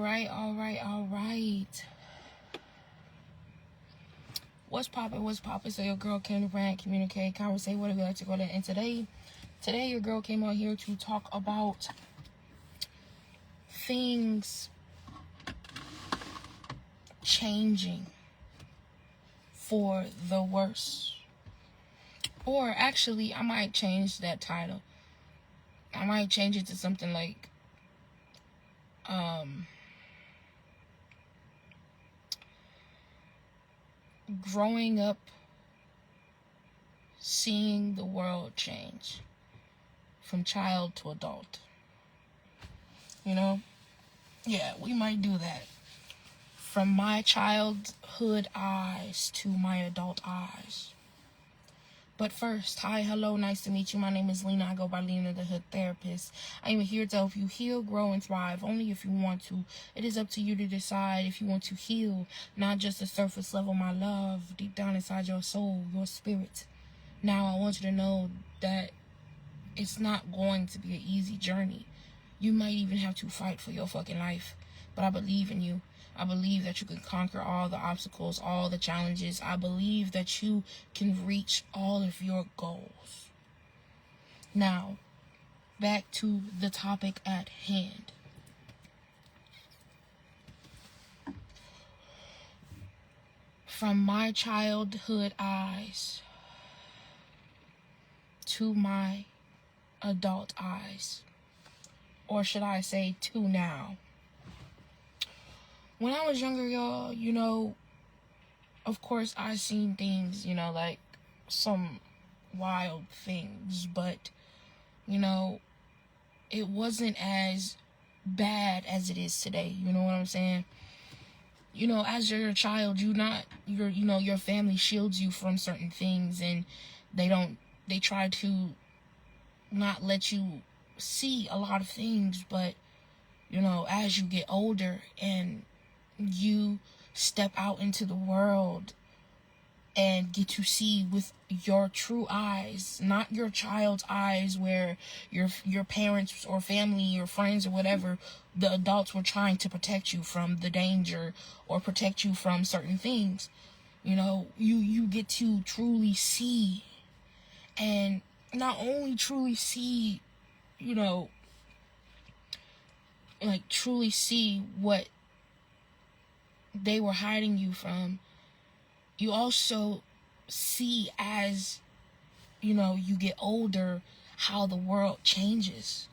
All right. What's poppin'? So your girl came to rant, communicate, conversate, whatever you like to go there. And today your girl came out here to talk about things changing for the worse. Or actually, I might change that title. I might change it to something like growing up, seeing the world change from child to adult. You know? Yeah, we might do that. From my childhood eyes to my adult eyes. But first, hi, hello, nice to meet you. My name is Lina. I go by Lina, the Hood Therapist. I am here to help you heal, grow, and thrive, only if you want to. It is up to you to decide if you want to heal, not just the surface level, my love, deep down inside your soul, your spirit. Now, I want you to know that it's not going to be an easy journey. You might even have to fight for your fucking life. But I believe in you. I believe that you can conquer all the obstacles, all the challenges. I believe that you can reach all of your goals. Now, back to the topic at hand. From my childhood eyes to my adult eyes. Or should I say to now. When I was younger, y'all, you know, of course I seen things, you know, like some wild things, but, you know, it wasn't as bad as it is today. You know what I'm saying? You know, as you're a child, your family shields you from certain things, and they try to not let you see a lot of things, but, you know, as you get older and you step out into the world and get to see with your true eyes, not your child's eyes where your parents or family or friends or whatever, the adults were trying to protect you from the danger or protect you from certain things. You know, you get to truly see, and not only truly see, you know, like truly see what they were hiding you from. You also see, as you know, you get older, how the world changes.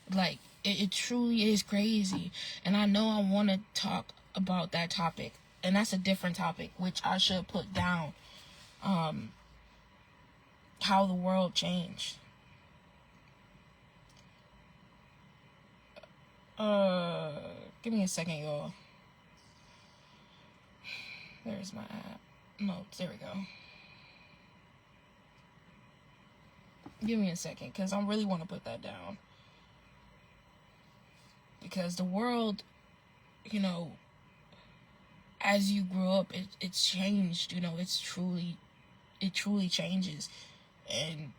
Like it truly is crazy. And I know I want to talk about that topic, and that's a different topic which I should put down. How the world changed. Give me a second, y'all. There's my app. Notes. There we go. Give me a second, because I really want to put that down. Because the world, you know, as you grow up, it's changed. You know, it truly changes. And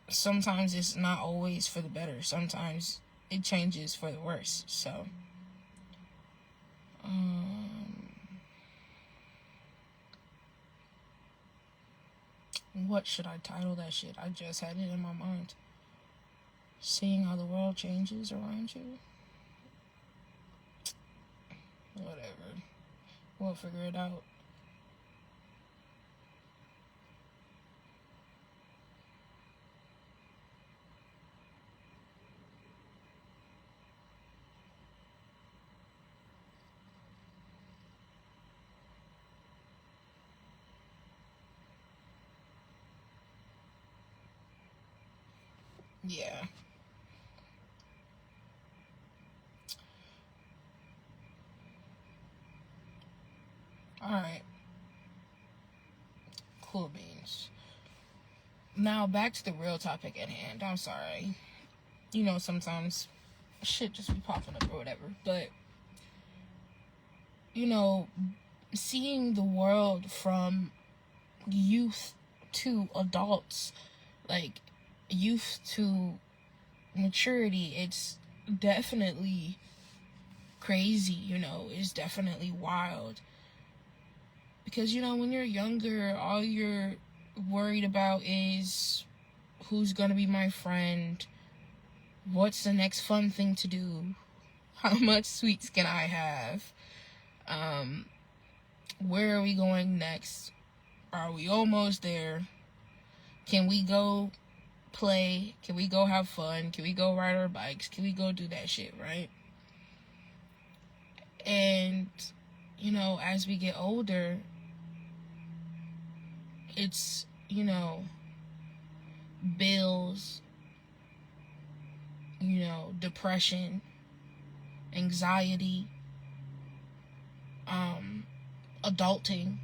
sometimes it's not always for the better. Sometimes it changes for the worse. So, what should I title that shit? I just had it in my mind. Seeing how the world changes around you? Whatever. We'll figure it out. Yeah. Alright. Cool beans. Now back to the real topic at hand. I'm sorry. You know, sometimes shit just be popping up or whatever. But, you know, seeing the world from youth to adults, like youth to maturity, it's definitely crazy, is definitely wild. Because, when you're younger, all you're worried about is who's gonna be my friend, what's the next fun thing to do, how much sweets can I have, where are we going next, are we almost there, can we go play, can we go have fun, can we go ride our bikes, can we go do that shit, right? And, as we get older, it's, bills, depression, anxiety, adulting.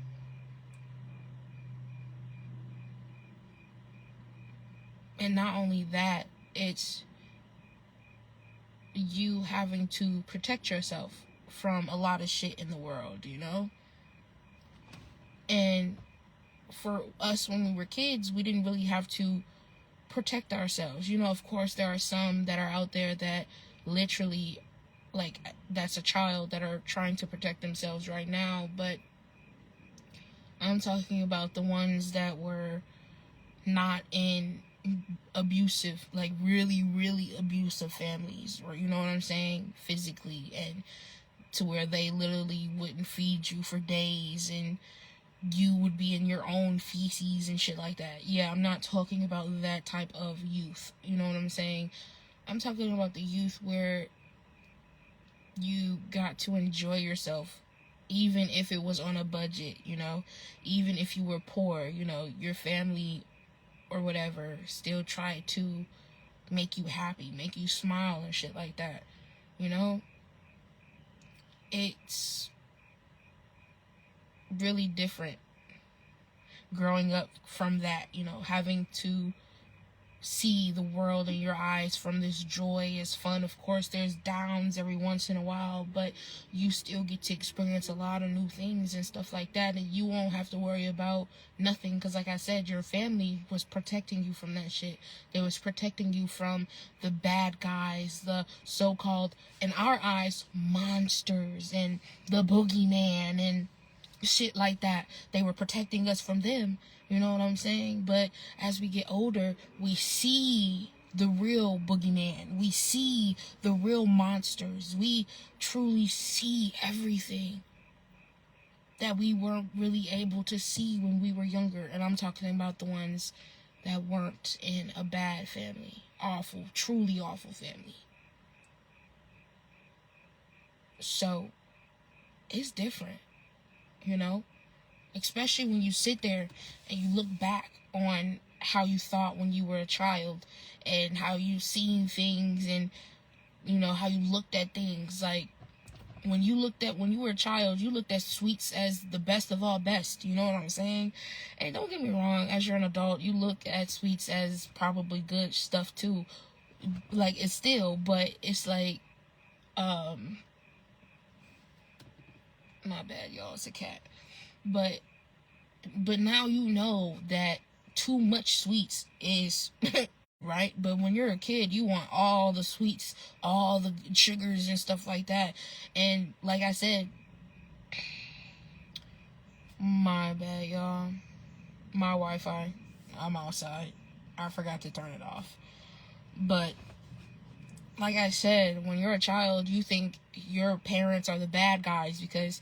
And not only that, it's you having to protect yourself from a lot of shit in the world, And for us, when we were kids, we didn't really have to protect ourselves. Of course, there are some that are out there that literally, like, that's a child that are trying to protect themselves right now, but I'm talking about the ones that were not in abusive, like really, really abusive families, or you know what I'm saying, physically, and to where they literally wouldn't feed you for days and you would be in your own feces and shit like that. Yeah, I'm not talking about that type of youth. You know what I'm saying? I'm talking about the youth where you got to enjoy yourself, even if it was on a budget, even if you were poor, your family or whatever still tried to make you happy, make you smile and shit like that. It's really different growing up from that, having to see the world in your eyes from this joyous fun. Of course, there's downs every once in a while, but you still get to experience a lot of new things and stuff like that, and you won't have to worry about nothing, because like I said, your family was protecting you from that shit. They was protecting you from the bad guys, the so-called, in our eyes, monsters, and the boogeyman, and shit like that. They were protecting us from them, you know what I'm saying? But as we get older, we see the real boogeyman, we see the real monsters, we truly see everything that we weren't really able to see when we were younger. And I'm talking about the ones that weren't in a bad family, awful, truly awful family. So it's different, especially when you sit there and you look back on how you thought when you were a child and how you seen things, and how you looked at things. Like when you were a child, you looked at sweets as the best of all best, you know what I'm saying? And don't get me wrong, as you're an adult, you look at sweets as probably good stuff too, like it's still, but it's like my bad, y'all, it's a cat. But now you know that too much sweets is right. But when you're a kid, you want all the sweets, all the sugars and stuff like that. And like I said, my bad, y'all, my Wi-Fi, I'm outside, I forgot to turn it off. But like I said, when you're a child, you think your parents are the bad guys because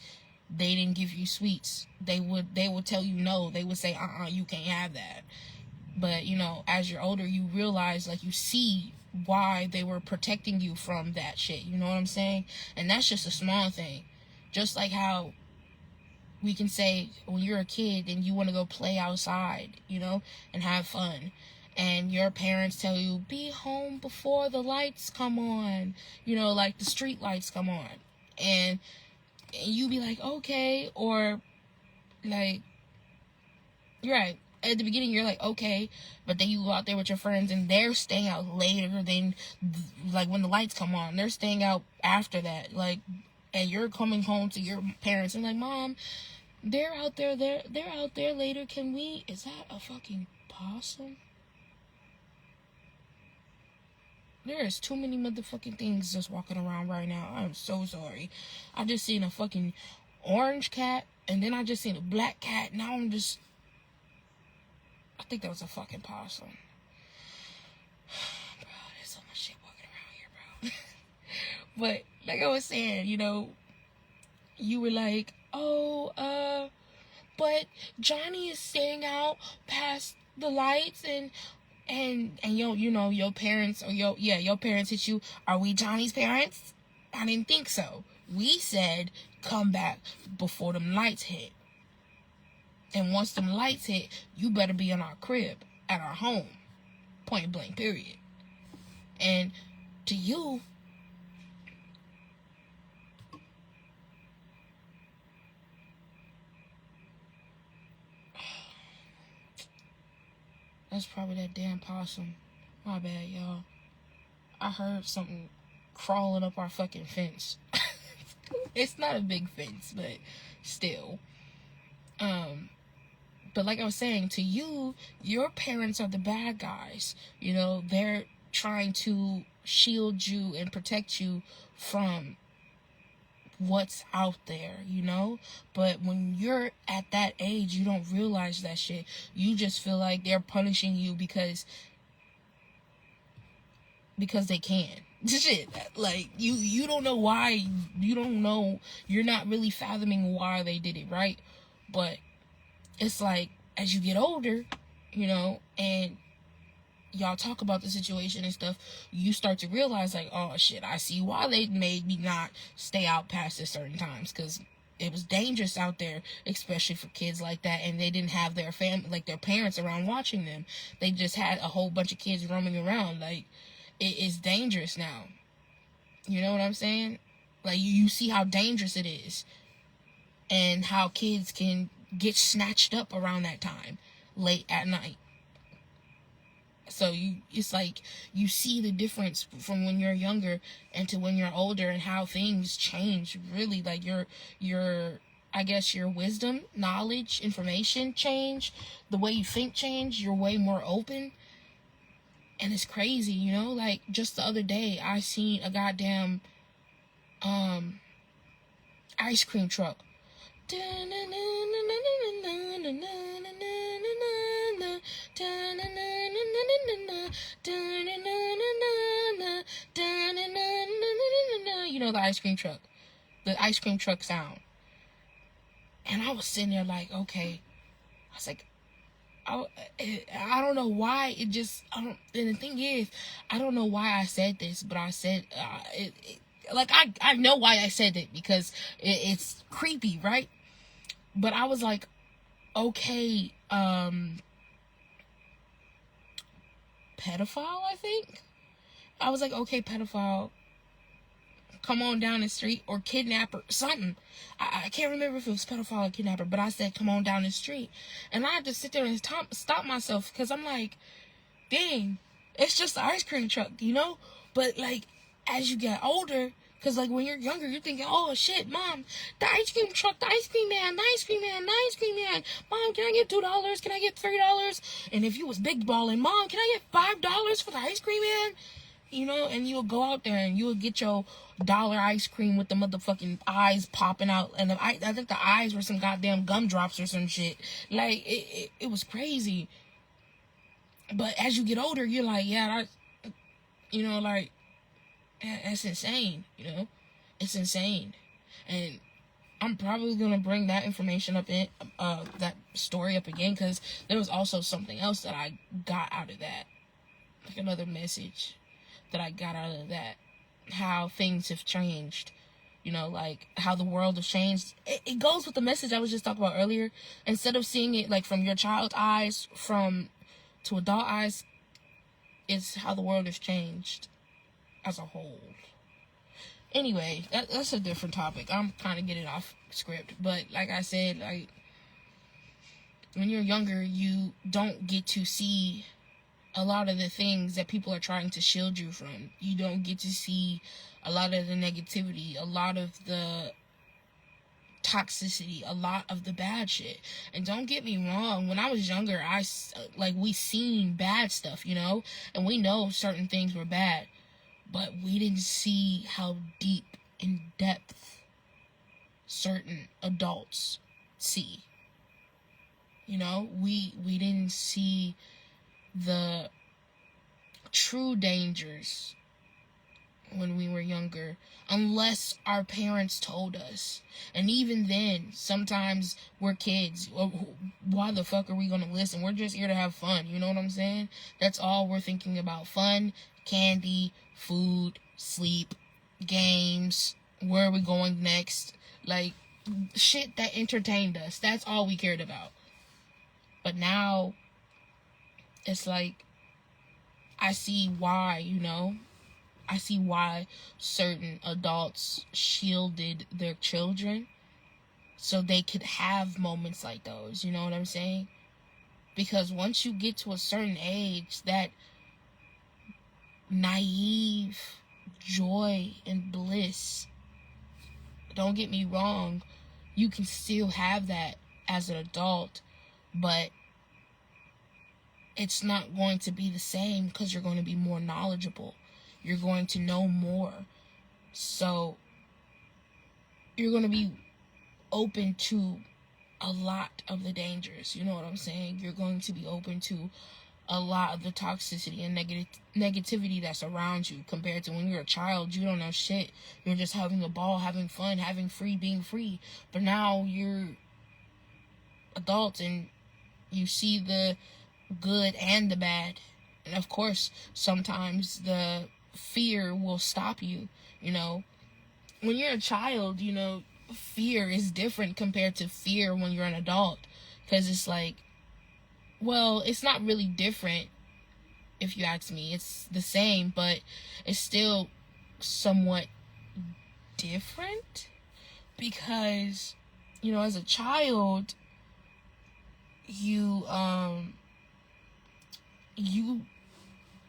they didn't give you sweets. They would tell you no. They would say, you can't have that. But, as you're older, you realize, like, you see why they were protecting you from that shit. You know what I'm saying? And that's just a small thing. Just like how we can say when you're a kid and you want to go play outside, and have fun. And your parents tell you, be home before the lights come on. Like the street lights come on. And you be like, okay. Or, like, you're right. At the beginning, you're like, okay. But then you go out there with your friends and they're staying out later than, like, when the lights come on. They're staying out after that. Like, and you're coming home to your parents and like, Mom, they're out there later. Can we? Is that a fucking possum? There is too many motherfucking things just walking around right now. I'm so sorry. I just seen a fucking orange cat, and then I just seen a black cat. Now I'm just... I think that was a fucking possum. Bro, there's so much shit walking around here, bro. But, like I was saying, you know, you were like, oh, but Johnny is staying out past the lights, and you know, your parents, or your parents hit you. Are we Johnny's parents? I didn't think so. We said come back before them lights hit. And once them lights hit, you better be in our crib, at our home. Point blank, period. And to you, that's probably that damn possum. My bad, y'all. I heard something crawling up our fucking fence. It's not a big fence, but still. But like I was saying, to you, your parents are the bad guys. You know, they're trying to shield you and protect you from what's out there, you know? But when you're at that age, you don't realize that shit. You just feel like they're punishing you because they can. Shit, like, you don't know why. You don't know. You're not really fathoming why they did it, right? But it's like, as you get older, you know, and y'all talk about the situation and stuff, you start to realize, like, oh shit, I see why they made me not stay out past at certain times, because it was dangerous out there, especially for kids like that, and they didn't have their family, like their parents around watching them. They just had a whole bunch of kids roaming around. Like, it is dangerous now. You know what I'm saying? Like, you see how dangerous it is, and how kids can get snatched up around that time, late at night. So it's like you see the difference from when you're younger and to when you're older, and how things change. Really, like your I guess your wisdom, knowledge, information change, the way you think change. You're way more open, and it's crazy, you know. Like, just the other day, I seen a goddamn ice cream truck. You know, the ice cream truck. The ice cream truck sound. And I was sitting there like, okay. I was like, I don't know why it just, and the thing is, I don't know why I said this, but I said, like, I know why I said it, because it's creepy, right? But I was like, okay, pedophile, I think? I was like, okay, pedophile, come on down the street, or kidnapper, something. I can't remember if it was pedophile or kidnapper, but I said, come on down the street. And I had to sit there and stop myself, because I'm like, dang, it's just an ice cream truck, you know? But, like, as you get older, because, like, when you're younger, you're thinking, oh, shit, Mom, the ice cream truck, the ice cream man, the ice cream man, the ice cream man. Mom, can I get $2? Can I get $3? And if you was big balling, Mom, can I get $5 for the ice cream man? You know, and you would go out there and you would get your dollar ice cream with the motherfucking eyes popping out. And I think the eyes were some goddamn gumdrops or some shit. Like, it was crazy. But as you get older, you're like, yeah, you know, like, that's insane, you know? It's insane. And I'm probably going to bring that information up in, that story up again, because there was also something else that I got out of that. Like, another message that I got out of that. How things have changed. You know, like, how the world has changed. It goes with the message I was just talking about earlier. Instead of seeing it, like, from your child's eyes, to adult eyes, it's how the world has changed as a whole. Anyway, that's a different topic. I'm kind of getting off script. But, like I said, like, when you're younger, you don't get to see a lot of the things that people are trying to shield you from. You don't get to see a lot of the negativity, a lot of the toxicity, a lot of the bad shit. And don't get me wrong, when I was younger, we seen bad stuff, you know, and we know certain things were bad. but we didn't see how deep in depth certain adults see. You know, we didn't see the true dangers when we were younger, unless our parents told us. And even then, sometimes we're kids. Why the fuck are we gonna listen? We're just here to have fun. You know what I'm saying? That's all we're thinking about. Fun, candy, food, sleep, games. Where are we going next? Like, shit that entertained us. That's all we cared about. But now, it's like, I see why, you know? I see why certain adults shielded their children so they could have moments like those. You know what I'm saying? Because once you get to a certain age, that naive joy and bliss, don't get me wrong, you can still have that as an adult, but it's not going to be the same because you're going to be more knowledgeable. You're going to know more. So you're going to be open to a lot of the dangers. You know what I'm saying? You're going to be open to a lot of the toxicity and negativity that's around you, compared to when you're a child. You don't know shit. You're just having a ball, having fun, being free. But now you're adult and you see the good and the bad. And of course, sometimes the fear will stop you. You know, when you're a child, you know, fear is different compared to fear when you're an adult. Because it's like, well, it's not really different, if you ask me. It's the same, but it's still somewhat different. Because, you know, as a child, you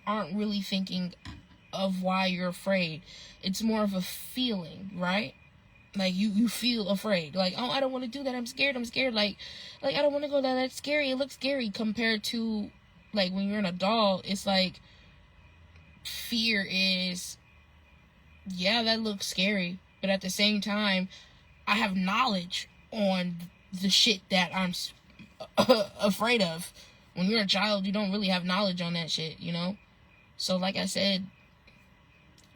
aren't really thinking of why you're afraid. It's more of a feeling, right? Like, you feel afraid. Like, oh, I don't want to do that. I'm scared. Like, I don't want to go there. That's scary. It looks scary. Compared to, like, when you're an adult, it's like, fear is, yeah, that looks scary. But at the same time, I have knowledge on the shit that I'm afraid of. When you're a child, you don't really have knowledge on that shit, you know? So, like I said,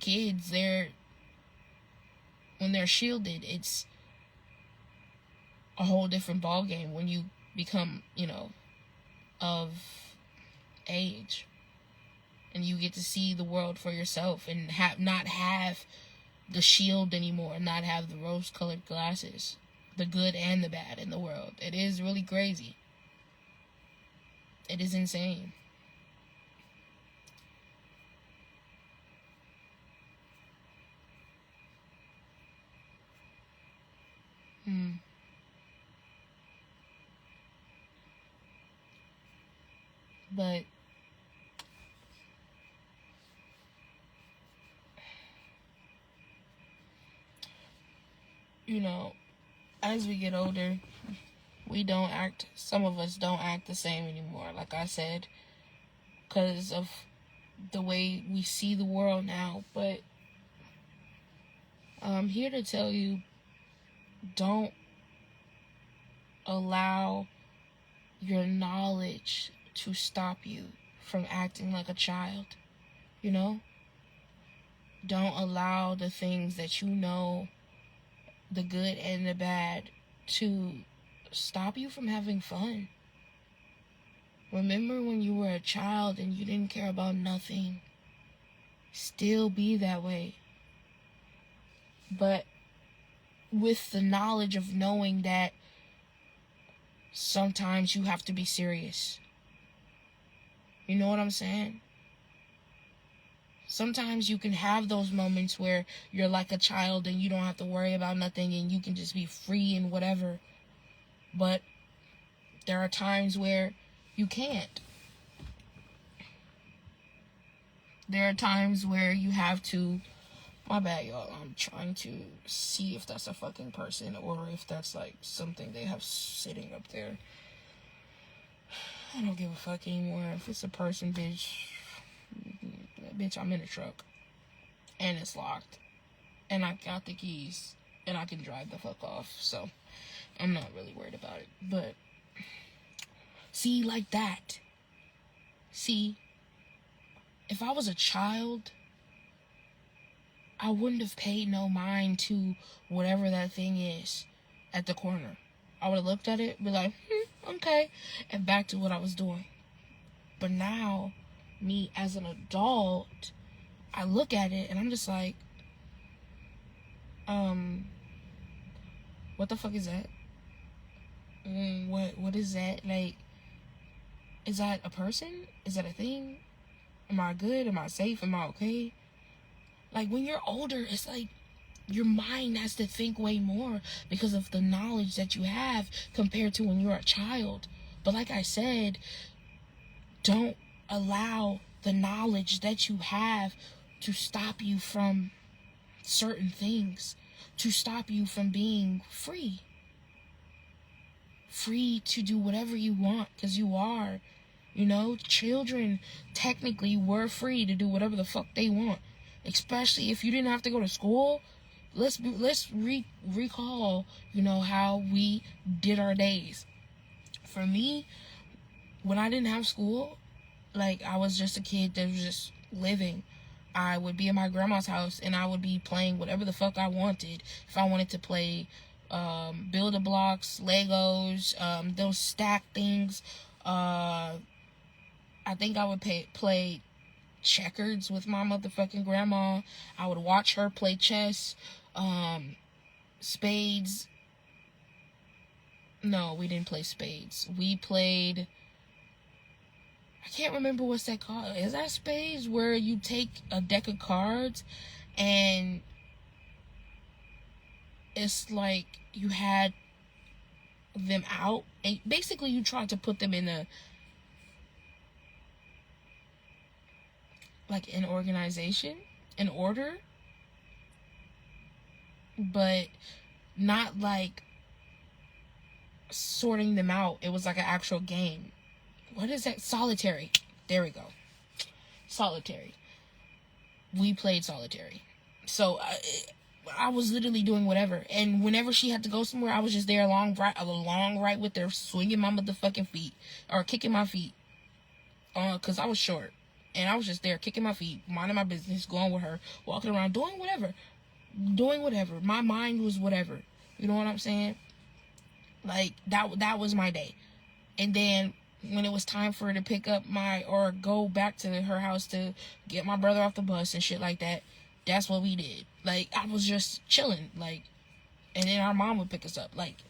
kids, when they're shielded, it's a whole different ballgame when you become, you know, of age. And you get to see the world for yourself and not have the shield anymore, not have the rose-colored glasses. The good and the bad in the world. It is really crazy. It is insane. But you know, as we get older, some of us don't act the same anymore, like I said, because of the way we see the world now. But I'm here to tell you, don't allow your knowledge to stop you from acting like a child, you know? Don't allow the things that you know, the good and the bad, to stop you from having fun. Remember when you were a child and you didn't care about nothing. Still be that way. But with the knowledge of knowing that sometimes you have to be serious. You know what I'm saying? Sometimes you can have those moments where you're like a child and you don't have to worry about nothing and you can just be free and whatever. But there are times where you can't. There are times where you have to... My bad, y'all. I'm trying to see if that's a fucking person or if that's like something they have sitting up there. I don't give a fuck anymore. If it's a person, bitch, I'm in a truck. and it's locked. And I got the keys, and I can drive the fuck off. So I'm not really worried about it. But see, like that. See, if I was a child, I wouldn't have paid no mind to whatever that thing is at the corner. I would have looked at it, be like, okay, and back to what I was doing. But now, me as an adult, I look at it and I'm just like, what the fuck is that? What is that? Like, is that a person? Is that a thing? Am I good? Am I safe? Am I okay? Like, when you're older, it's like your mind has to think way more because of the knowledge that you have compared to when you're a child. But like I said, don't allow the knowledge that you have to stop you from certain things, to stop you from being free. Free to do whatever you want, because you are. You know, children technically were free to do whatever the fuck they want. Especially if you didn't have to go to school. Let's recall, you know, how we did our days. For me, when I didn't have school, like, I was just a kid that was just living. I would be in my grandma's house and I would be playing whatever the fuck I wanted. If I wanted to play Build-A-Blocks, Legos, those stack things, I think I would play checkers with my motherfucking grandma. I would watch her play chess, spades. No, we didn't play spades. We played, I can't remember what's that called. Is that spades, where you take a deck of cards and it's like you had them out and basically you tried to put them in an organization, in order, but not like sorting them out. It was like an actual game. What is that? Solitary. There we go. Solitary. We played solitary. So I was literally doing whatever. And whenever she had to go somewhere, I was just there along right with her, swinging my motherfucking feet. Or kicking my feet. Because I was short. And I was just there kicking my feet, minding my business, going with her, walking around, doing whatever. Doing whatever. My mind was whatever. You know what I'm saying? Like, that was my day. And then when it was time for her to pick up or go back to her house to get my brother off the bus and shit like that, that's what we did. Like, I was just chilling. Like, and then our mom would pick us up. Like,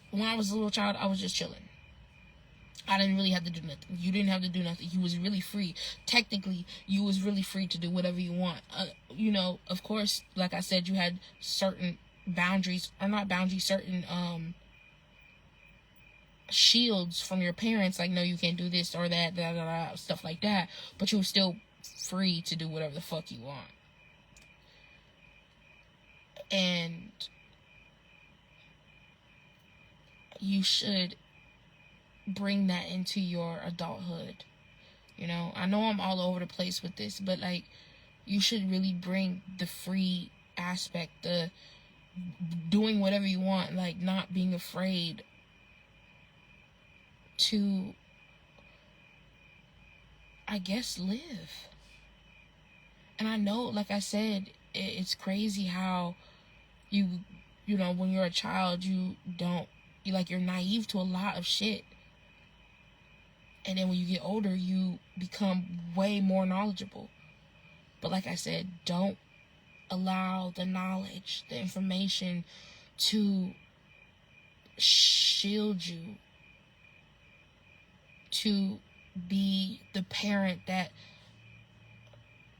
when I was a little child, I was just chilling. I didn't really have to do nothing. You didn't have to do nothing. You was really free. Technically, you was really free to do whatever you want. You know, of course, like I said, you had certain boundaries, or not boundaries, certain shields from your parents, like, no, you can't do this or that, stuff like that. But you were still free to do whatever the fuck you want. And you should bring that into your adulthood. You know, I know I'm all over the place with this, but like, you should really bring the free aspect, the doing whatever you want, like not being afraid to, I guess, live. And I know, like I said, it's crazy how you know, when you're a child, you're naive to a lot of shit. And then when you get older, you become way more knowledgeable. But like I said, don't allow the knowledge, the information to shield you, to be the parent that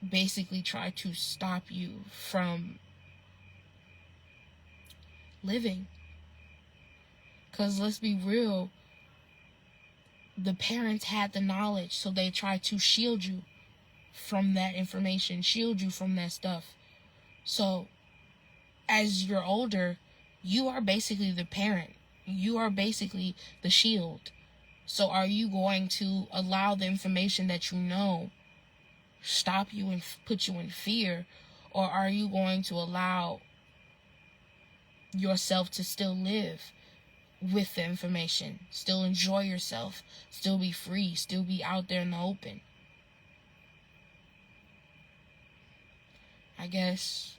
basically try to stop you from living. Because let's be real, the parents had the knowledge, so they tried to shield you from that information, shield you from that stuff. So as you're older, you are basically the parent. You are basically the shield. So are you going to allow the information that you know stop you and put you in fear? Or are you going to allow yourself to still live with the information, still enjoy yourself, still be free, still be out there in the open? I guess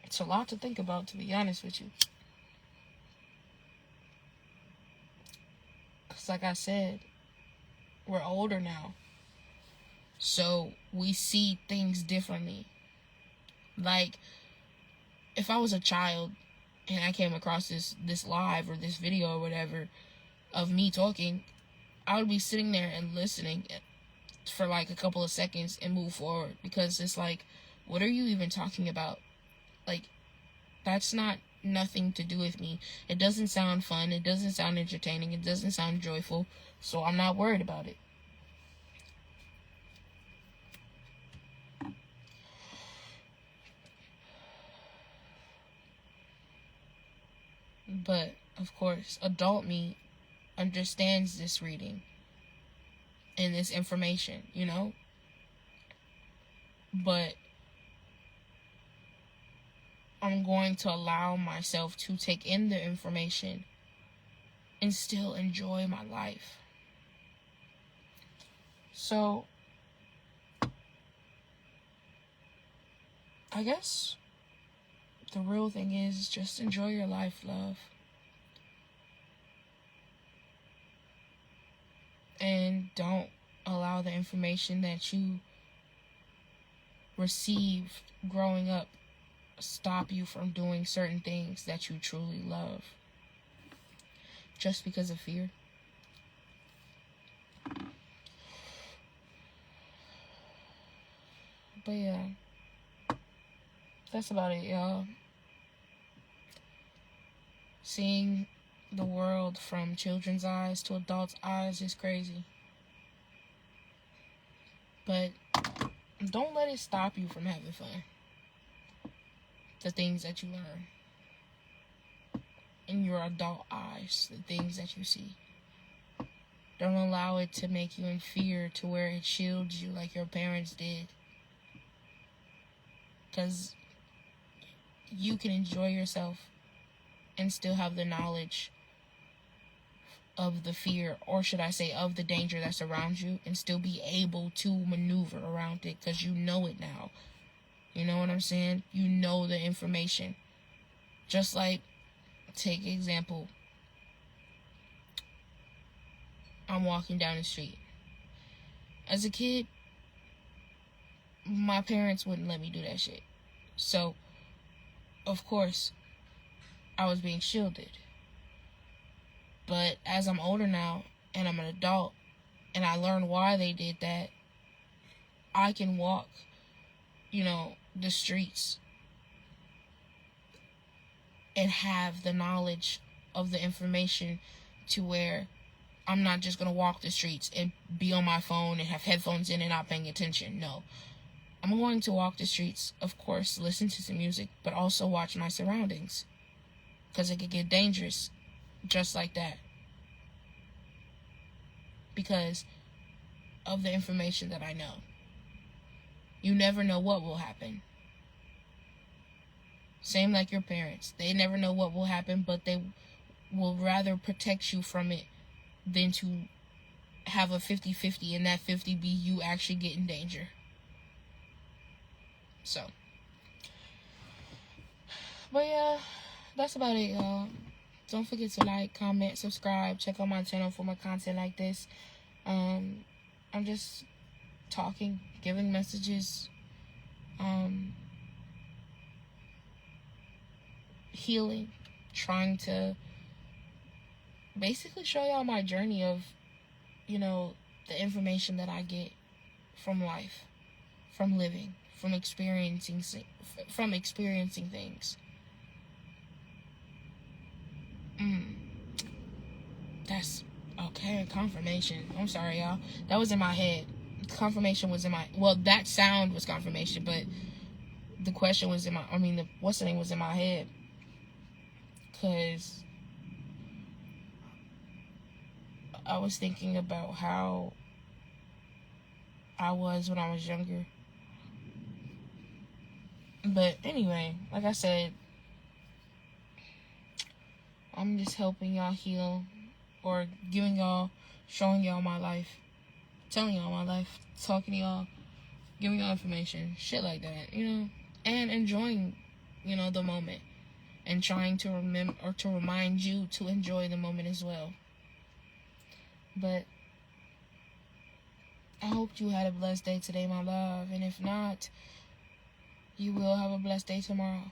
it's a lot to think about, to be honest with you. Because like I said, we're older now. So we see things differently. Like, if I was a child and I came across this live or this video or whatever of me talking, I would be sitting there and listening for like a couple of seconds and move forward. Because it's like, what are you even talking about? Like, that's not nothing to do with me. It doesn't sound fun. It doesn't sound entertaining. It doesn't sound joyful. So I'm not worried about it. But, of course, adult me understands this reading and this information, you know? But I'm going to allow myself to take in the information and still enjoy my life. So, I guess the real thing is just enjoy your life, love. And don't allow the information that you received growing up stop you from doing certain things that you truly love. Just because of fear. But yeah, that's about it, y'all. Seeing the world from children's eyes to adults' eyes is crazy. But don't let it stop you from having fun. The things that you learn in your adult eyes, the things that you see. Don't allow it to make you in fear to where it shields you like your parents did. Because you can enjoy yourself and still have the knowledge of the fear, or should I say of the danger that's around you, and still be able to maneuver around it because you know it now. You know what I'm saying? You know the information. Just like, take example, I'm walking down the street. As a kid, my parents wouldn't let me do that shit. So, of course, I was being shielded. But as I'm older now, and I'm an adult, and I learn why they did that, I can walk, the streets and have the knowledge of the information to where I'm not just going to walk the streets and be on my phone and have headphones in and not paying attention. No. I'm going to walk the streets, of course, listen to some music, but also watch my surroundings. Because it could get dangerous just like that. Because of the information that I know. You never know what will happen. Same like your parents. They never know what will happen, but they will rather protect you from it than to have a 50-50 and that 50 be you actually get in danger. So. But yeah, that's about it, y'all. Don't forget to like, comment, subscribe. Check out my channel for more content like this. I'm just talking, giving messages, healing, trying to basically show y'all my journey of, the information that I get from life, from living, from experiencing things. That's okay. Confirmation. I'm sorry, y'all. That was in my head. Confirmation was in my... Well, that sound was confirmation, but the question was in my... what's the name was in my head. Because I was thinking about how I was when I was younger. But anyway, like I said, I'm just helping y'all heal, or showing y'all my life, telling y'all my life, talking to y'all, giving y'all information, shit like that, and enjoying, the moment, and trying to remember or to remind you to enjoy the moment as well. But I hope you had a blessed day today, my love, and if not, you will have a blessed day tomorrow.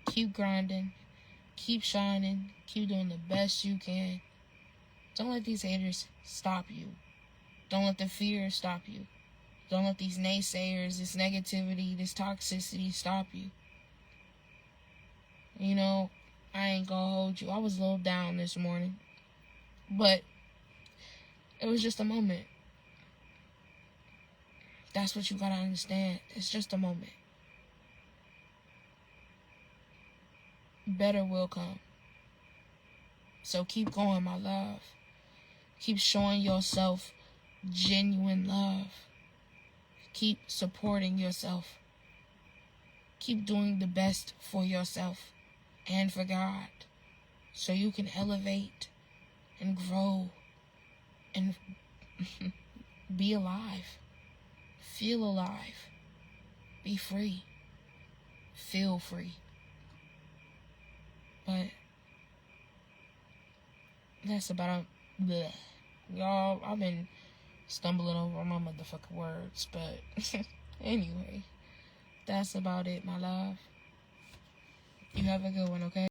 Keep grinding, keep shining, keep doing the best you can. Don't let these haters stop you. Don't let the fear stop you. Don't let these naysayers, this negativity, this toxicity stop you. I ain't gonna hold you. I was a little down this morning, but it was just a moment. That's what you gotta understand. It's just a moment. Better will come. So keep going, my love. Keep showing yourself genuine love. Keep supporting yourself. Keep doing the best for yourself and for God, so you can elevate and grow and be alive. Feel alive. Be free. Feel free. But that's about bleh. Y'all, I've been stumbling over my motherfucking words, but anyway, that's about it, my love. You have a good one, okay?